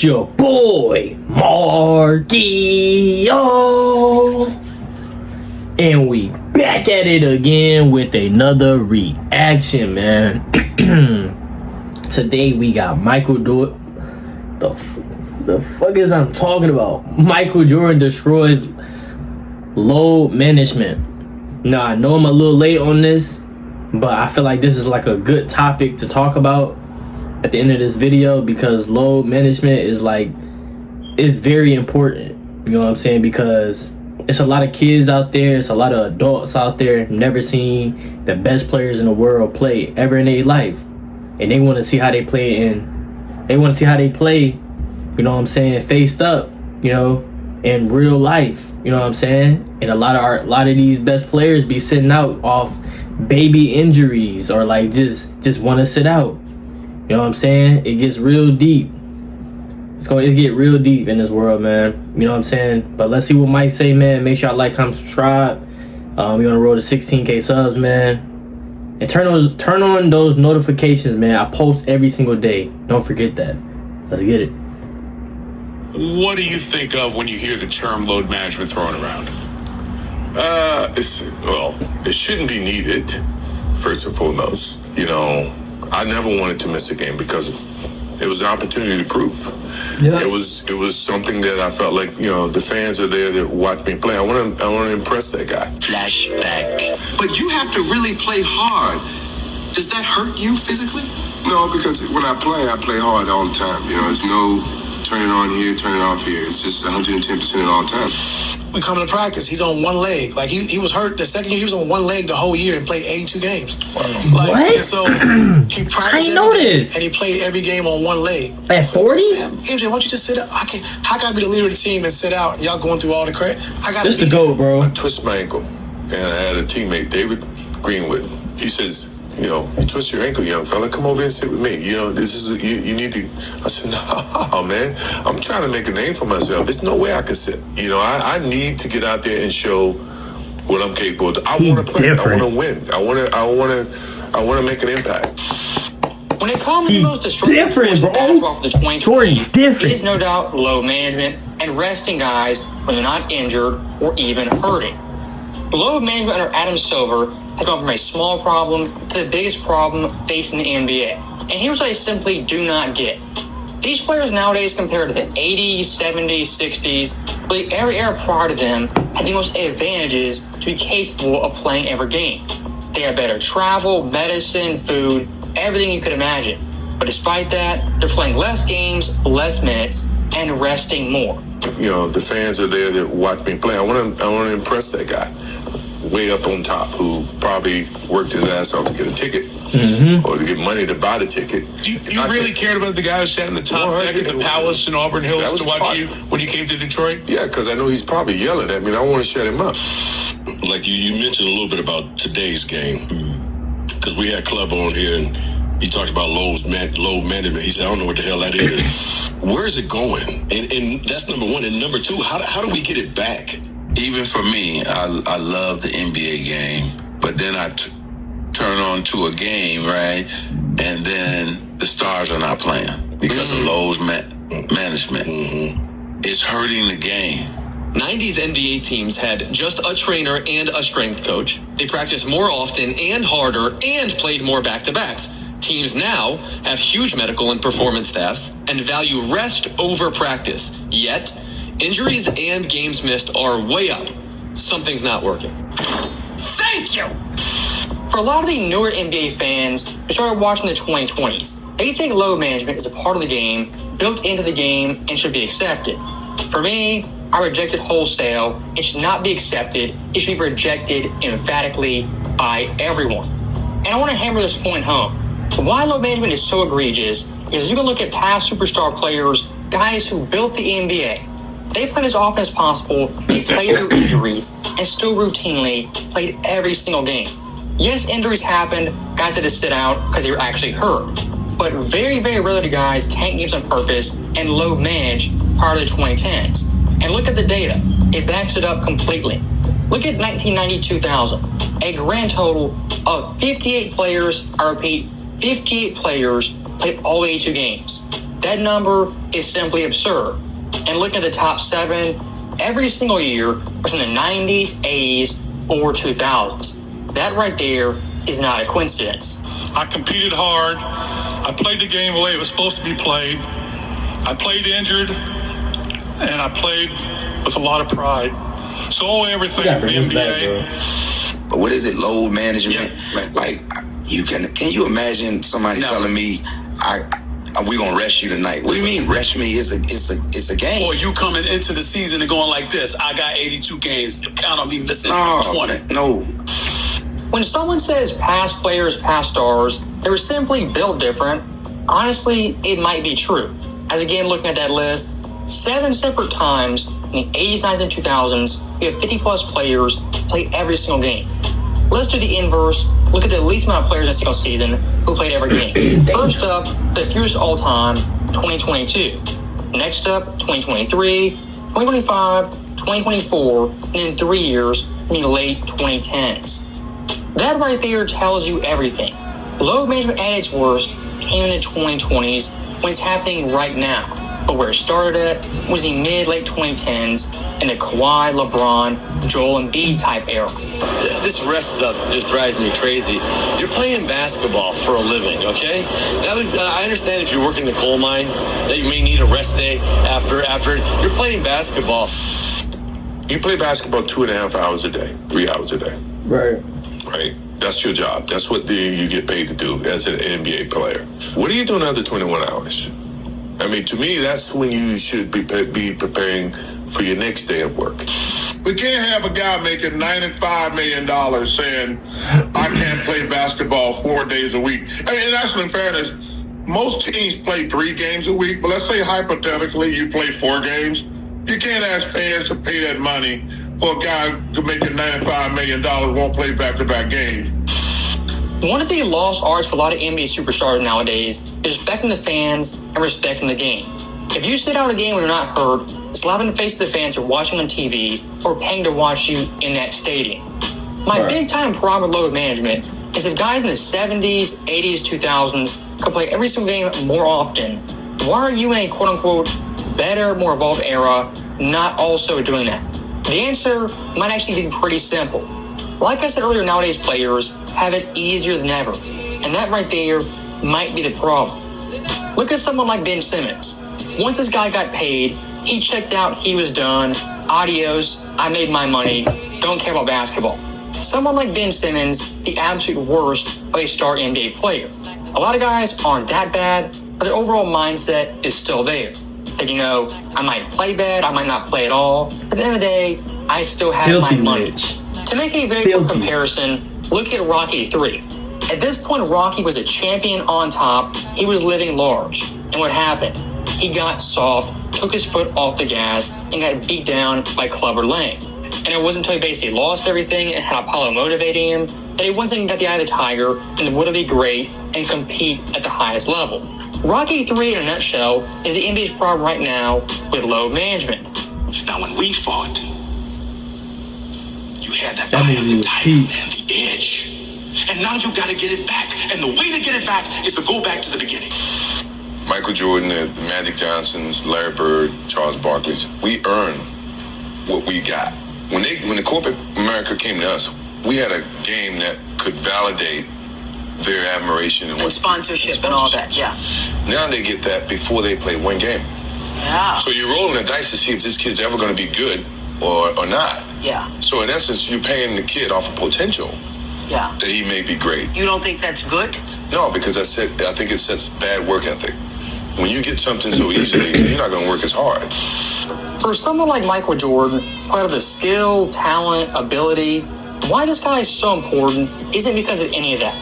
It's your boy, Marquio. And we back at it again with another reaction, man. Today we got Michael Jordan. The fuck is I'm talking about? Michael Jordan destroys load management. Now, I know I'm a little late on this, but I feel like this is like a good topic to talk about at the end of this video, because load management is very important. You know what I'm saying? Because it's a lot of kids out there, it's a lot of adults out there never seen the best players in the world play ever in their life, and they want to see how they play, you know what I'm saying, faced up, you know, in real life. You know what I'm saying? And a lot of these best players be sitting out off baby injuries, or like just want to sit out. You know what I'm saying? It gets real deep. It's get real deep in this world, man. You know what I'm saying? But let's see what Mike say, man. Make sure y'all like, comment, subscribe. We're on the road to 16K subs, man. And turn on those notifications, man. I post every single day. Don't forget that. Let's get it. What do you think of when you hear the term load management thrown around? It shouldn't be needed, first and foremost. You know, I never wanted to miss a game because it was an opportunity to prove. Yeah. It was something that I felt like, you know, the fans are there to watch me play. I want to impress that guy. Flashback. But you have to really play hard. Does that hurt you physically? No, because when I play hard all the time. You know, it's no turning on here, turning off here. It's just 110% at all times. We come to practice, he's on one leg. Like, he was hurt the second year, he was on one leg the whole year and played 82 games. Wow. What? And so he practiced every day, and he played every game on one leg. At 40? MJ, why don't you just sit up? How can I be the leader of the team and sit out and y'all going through all the credit? This the GOAT, bro. I twisted my ankle, and I had a teammate, David Greenwood. He says, you know, you twist your ankle, young fella, come over and sit with me. You know, this is, you need to. I said, no, man, I'm trying to make a name for myself. There's no way I can sit. You know, I need to get out there and show what I'm capable of. I want to play. Different. I want to win. I want to make an impact. When it comes to the most destructive force of basketball for the 2020s, it is no doubt load management and resting guys when they're not injured or even hurting. Load management under Adam Silver has gone from a small problem to the biggest problem facing the NBA. And here's what I simply do not get. These players nowadays, compared to the 80s, 70s, 60s, really every era prior to them, had the most advantages to be capable of playing every game. They had better travel, medicine, food, everything you could imagine. But despite that, they're playing less games, less minutes, and resting more. You know, the fans are there to watch me play. I want to impress that guy way up on top, who probably worked his ass off to get a ticket, or to get money to buy the ticket. You really cared about the guy who sat in the top deck at the Palace in Auburn Hills to watch you when you came to Detroit? Yeah, because I know he's probably yelling at me, and I want to shut him up. Like you mentioned a little bit about today's game, because we had Club on here, and he talked about load management. He said, I don't know what the hell that is. Where is it going? And that's number one. And number two, how do we get it back? Even for me, I love the NBA game, but then I turn on to a game, right? And then the stars are not playing because of load management. It's hurting the game. 90s NBA teams had just a trainer and a strength coach. They practiced more often and harder and played more back-to-backs. Teams now have huge medical and performance staffs and value rest over practice. Yet, injuries and games missed are way up. Something's not working. Thank you! For a lot of the newer NBA fans who started watching the 2020s, they think load management is a part of the game, built into the game, and should be accepted. For me, I reject it wholesale. It should not be accepted. It should be rejected emphatically by everyone. And I want to hammer this point home. Why load management is so egregious is you can look at past superstar players, guys who built the NBA. They played as often as possible, they played through injuries, and still routinely played every single game. Yes, injuries happened, guys had to sit out because they were actually hurt. But very, very rarely do guys tank games on purpose and load manage prior to the 2010s. And look at the data. It backs it up completely. Look at 1990-2000. A grand total of 58 players, I repeat, 58 players played all 82 games. That number is simply absurd. And looking at the top 7, every single year was in the 90s, 80s, or 2000s. That right there is not a coincidence. I competed hard. I played the game the way it was supposed to be played. I played injured, and I played with a lot of pride. So owe everything to the NBA. But what is it, load management? Yeah. Like, can you imagine somebody telling me, we gonna rest you tonight? What do you mean rest me? It's a game. Or you coming into the season and going like this, I got 82 games, count on me missing 20. No. When someone says past players, past stars, they were simply built different, honestly, it might be true. As again, looking at that list, 7 separate times in the 80s, 90s, and 2000s, we have 50-plus players play every single game. Let's do the inverse. Look at the least amount of players in a single season who played every game. First up, the fewest all-time, 2022. Next up, 2023, 2025, 2024, and in 3 years, in the late 2010s. That right there tells you everything. Load management at its worst came in the 2020s when it's happening right now. But where it started at was the mid-late 2010s in the Kawhi, LeBron, Joel Embiid type era. This rest stuff just drives me crazy. You're playing basketball for a living, okay? I understand if you're working the coal mine that you may need a rest day after. You're playing basketball. You play basketball 2.5 hours a day, 3 hours a day. Right. Right. That's your job. That's what you get paid to do as an NBA player. What are you doing after 21 hours? I mean, to me, that's when you should be preparing for your next day of work. We can't have a guy making $95 million saying, I can't play basketball 4 days a week. I mean, that's in fairness. Most teams play 3 games a week, but let's say hypothetically you play 4 games. You can't ask fans to pay that money for a guy to make $95 million won't play back-to-back games. One of the lost arts for a lot of NBA superstars nowadays is respecting the fans and respecting the game. If you sit out a game when you're not hurt, slapping the face of the fans you're watching on TV or paying to watch you in that stadium. My big-time problem with load management is if guys in the 70s, 80s, 2000s could play every single game more often, why are you in a quote-unquote better, more evolved era not also doing that? The answer might actually be pretty simple. Like I said earlier, nowadays players have it easier than ever. And that right there might be the problem. Look at someone like Ben Simmons. Once this guy got paid, he checked out, he was done. Adios, I made my money, don't care about basketball. Someone like Ben Simmons, the absolute worst of a star NBA player. A lot of guys aren't that bad, but their overall mindset is still there. That, I might play bad, I might not play at all. At the end of the day, I still have my money. To make a very quick comparison, look at Rocky 3. At this point, Rocky was a champion on top. He was living large. And what happened? He got soft, took his foot off the gas, and got beat down by Clubber Lang. And it wasn't until he basically lost everything and had Apollo motivating him that he once again got the eye of the tiger and would be great and compete at the highest level. Rocky 3, in a nutshell, is the NBA's problem right now with load management. Now, when we fought, you had that eye of the tiger and the edge. And now you got to get it back. And the way to get it back is to go back to the beginning. Michael Jordan, the Magic Johnsons, Larry Bird, Charles Barkley's, we earned what we got. When the corporate America came to us, we had a game that could validate their admiration and sponsorship and all that, yeah. Now they get that before they play one game. Yeah. So you're rolling the dice to see if this kid's ever going to be good or not. Yeah. So in essence, you're paying the kid off of potential. Yeah. That he may be great. You don't think that's good? No, because I think it sets bad work ethic. When you get something so easily, you're not going to work as hard. For someone like Michael Jordan, who had the skill, talent, ability, why this guy is so important isn't because of any of that.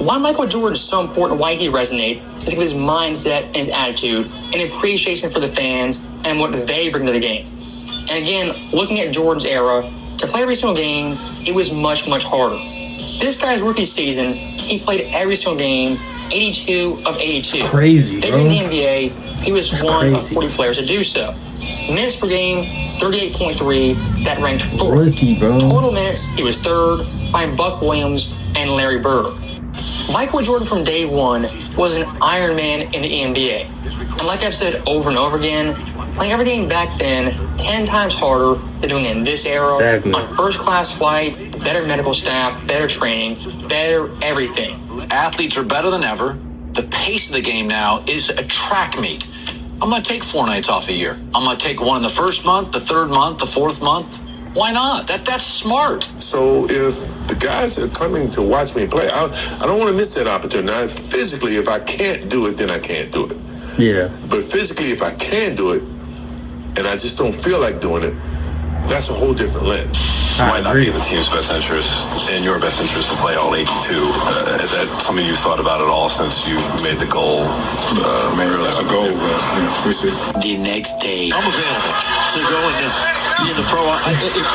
Why Michael Jordan is so important, why he resonates, is because his mindset and his attitude and appreciation for the fans and what they bring to the game. And again, looking at Jordan's era, to play every single game, it was much, much harder. This guy's rookie season, he played every single game, 82 of 82. Crazy, bro. In the NBA, he was one of 40 players to do so. Minutes per game, 38.3, that ranked 4th. Rookie, bro. Total minutes, he was 3rd, behind Buck Williams and Larry Bird. Michael Jordan from day one was an Iron Man in the NBA. And like I've said over and over again, playing every game back then 10 times harder than doing it in this era. Exactly. On first-class flights, better medical staff, better training, better everything. Athletes are better than ever. The pace of the game now is a track meet. I'm going to take 4 nights off a year. I'm going to take one in the first month, the third month, the fourth month. Why not? That's smart. So if the guys are coming to watch me play, I don't want to miss that opportunity. Now, physically, if I can't do it, then I can't do it. Yeah. But physically, if I can do it, and I just don't feel like doing it, that's a whole different lens. It might not be in the team's best interest, in your best interest, to play all 82. Is that something you thought about at all since you made the goal? Maybe that's a goal, but we see. The next day, I'm available to go in the pro.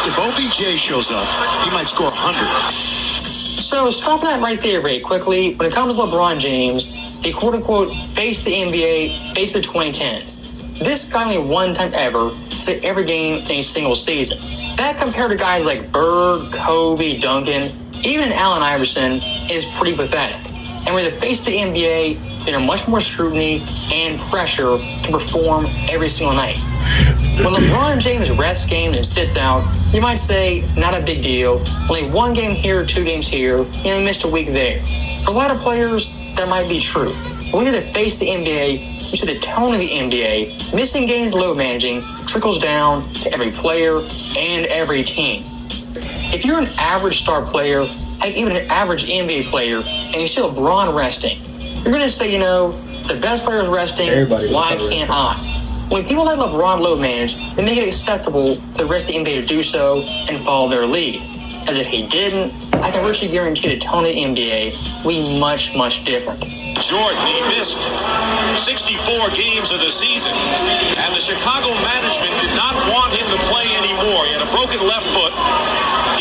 If OBJ shows up, he might score 100. So stop that right there very quickly. When it comes to LeBron James, he quote-unquote faced the NBA, faced the 2010s. This guy only one time ever played every game in a single season. That compared to guys like Bird, Kobe, Duncan, even Allen Iverson is pretty pathetic. And when they face the NBA, they're under much more scrutiny and pressure to perform every single night. When LeBron James rests games and sits out, you might say, not a big deal. Only 1 game here, 2 games here. He missed a week there. For a lot of players, that might be true. But when you face the NBA, you see the tone of the NBA. Missing games, load managing, trickles down to every player and every team. If you're an average star player, like even an average NBA player, and you see LeBron resting, you're going to say, the best player is resting, why can't I? When people like LeBron load manage, they make it acceptable for the rest of the NBA to do so and follow their lead. As if he didn't, I can virtually guarantee the tone of the NBA will be much, much different. Jordan, he missed 64 games of the season, and the Chicago management did not want him to play anymore. He had a broken left foot.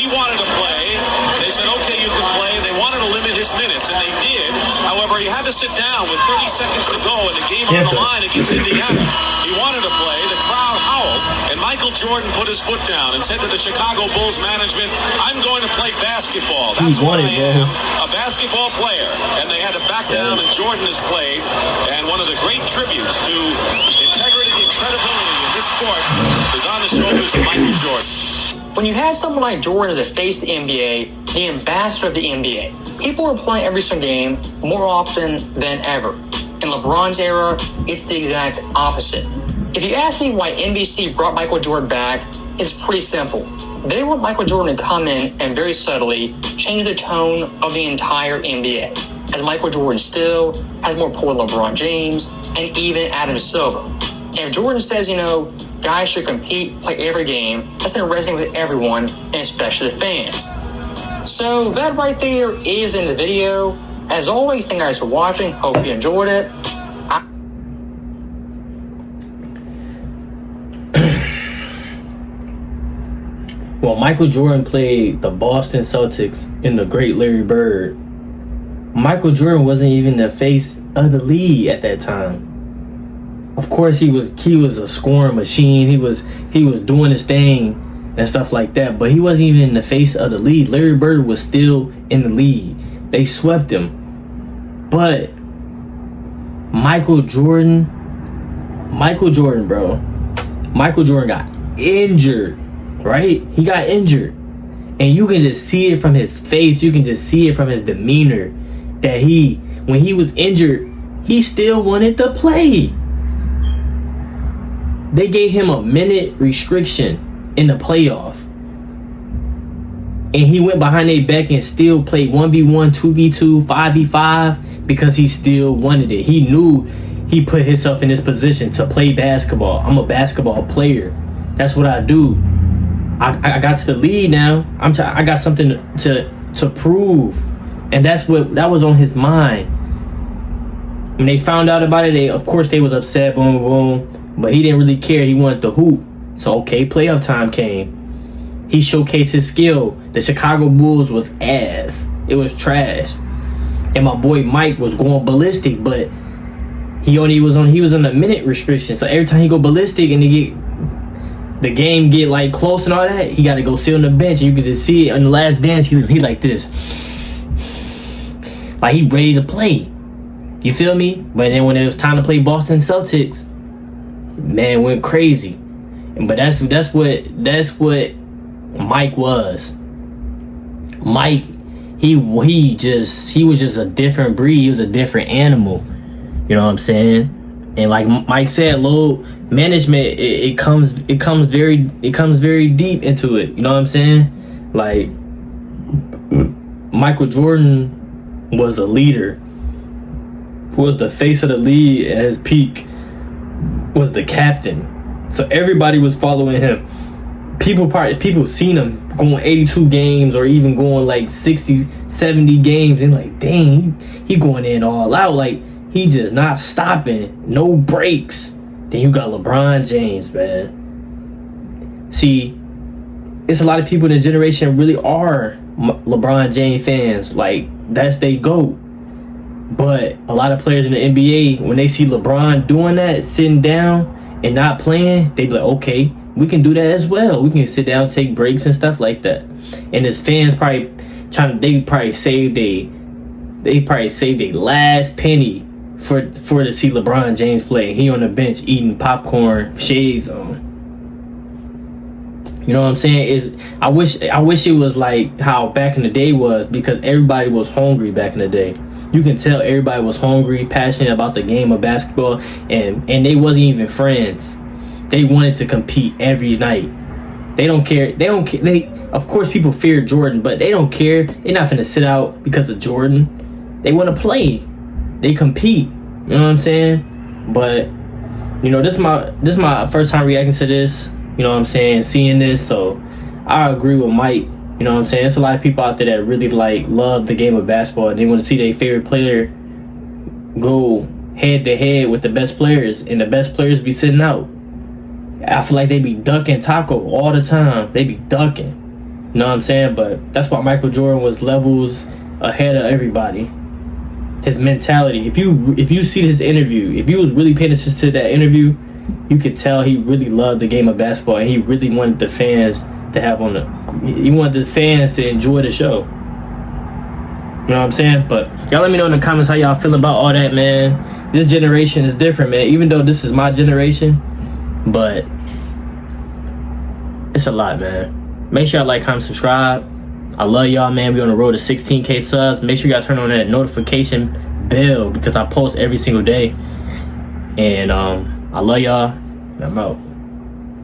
He wanted to play. They said, okay, you can play. They wanted to limit his minutes, and they did. However, he had to sit down with 30 seconds to go and the game on the line against Indiana. He wanted to play. The crowd howled, and Michael Jordan put his foot down and said to the Chicago Bulls management, I'm going to play basketball. That's what I am, a basketball player. And they had to back down, and Jordan has played. And one of the great tributes to integrity and credibility in this sport is on the shoulders of Michael Jordan. When you have someone like Jordan as the face of the NBA, the ambassador of the NBA, people are playing every single game more often than ever. In LeBron's era, it's the exact opposite. If you ask me why NBC brought Michael Jordan back, it's pretty simple. They want Michael Jordan to come in and very subtly change the tone of the entire NBA, as Michael Jordan still has more pull than LeBron James and even Adam Silver. And if Jordan says, guys should compete, play every game, that's going to resonate with everyone, and especially the fans. So that right there is in the video. As always, thank you guys for watching. Hope you enjoyed it. Well, Michael Jordan played the Boston Celtics in the great Larry Bird. Michael Jordan wasn't even the face of the league at that time. Of course, he was a scoring machine. He was doing his thing and stuff like that. But he wasn't even in the face of the league. Larry Bird was still in the league. They swept him. But Michael Jordan, bro. Michael Jordan got injured, right? He got injured. And you can just see it from his face. You can just see it from his demeanor that when he was injured, he still wanted to play. They gave him a minute restriction in the playoff. And he went behind their back and still played 1v1, 2v2, 5v5 because he still wanted it. He knew he put himself in this position to play basketball. I'm a basketball player. That's what I do. I got to the lead now. I got something to prove. And that was on his mind. When they found out about it, of course they was upset, boom, boom. But he didn't really care. He wanted the hoop. So, okay, playoff time came. He showcased his skill. The Chicago Bulls was ass. It was trash. And my boy Mike was going ballistic, but he was on a minute restriction. So every time he go ballistic and the game get like close and all that, he got to go sit on the bench. And you can just see it on the last dance. He like this. Like he ready to play. You feel me? But then when it was time to play Boston Celtics, man went crazy. But that's what Mike was. Mike, he was just a different breed. He was a different animal. You know what I'm saying? And like Mike said, load management it comes very deep into it. You know what I'm saying? Like Michael Jordan was a leader, was the face of the league at his peak, was the captain. So everybody was following him. People seen him going 82 games or even going like 60, 70 games and like, dang, he going in all out. Like, he just not stopping. No breaks. Then you got LeBron James, man. See, it's a lot of people in the generation really are LeBron James fans. Like, that's they GOAT. But a lot of players in the NBA, when they see LeBron doing that, sitting down and not playing, they be like, okay, we can do that as well. We can sit down, take breaks and stuff like that. And his fans probably saved their last penny for to see LeBron James play. He on the bench eating popcorn, shades on. You know what I'm saying? I wish it was like how back in the day was, because everybody was hungry back in the day. You can tell everybody was hungry, passionate about the game of basketball, and they wasn't even friends. They wanted to compete every night. They don't care. Of course, people fear Jordan, but they don't care. They're not finna sit out because of Jordan. They want to play. They compete. You know what I'm saying? But you know, this is my first time reacting to this. You know what I'm saying? Seeing this, so I agree with Mike. You know what I'm saying? There's a lot of people out there that really love the game of basketball, and they want to see their favorite player go head to head with the best players, and the best players be sitting out. I feel like they be ducking Taco all the time. They be ducking. You know what I'm saying? But that's why Michael Jordan was levels ahead of everybody. His mentality. If you see this interview, if you was really paying attention to that interview, you could tell he really loved the game of basketball, and he really wanted the fans to he wanted the fans to enjoy the show. You know what I'm saying? But y'all let me know in the comments how y'all feel about all that, man. This generation is different, man. Even though this is my generation, but it's a lot, man. Make sure y'all like, comment, subscribe. I love y'all, man. We're on the road to 16K subs. Make sure y'all turn on that notification bell, because I post every single day. And I love y'all. I'm out.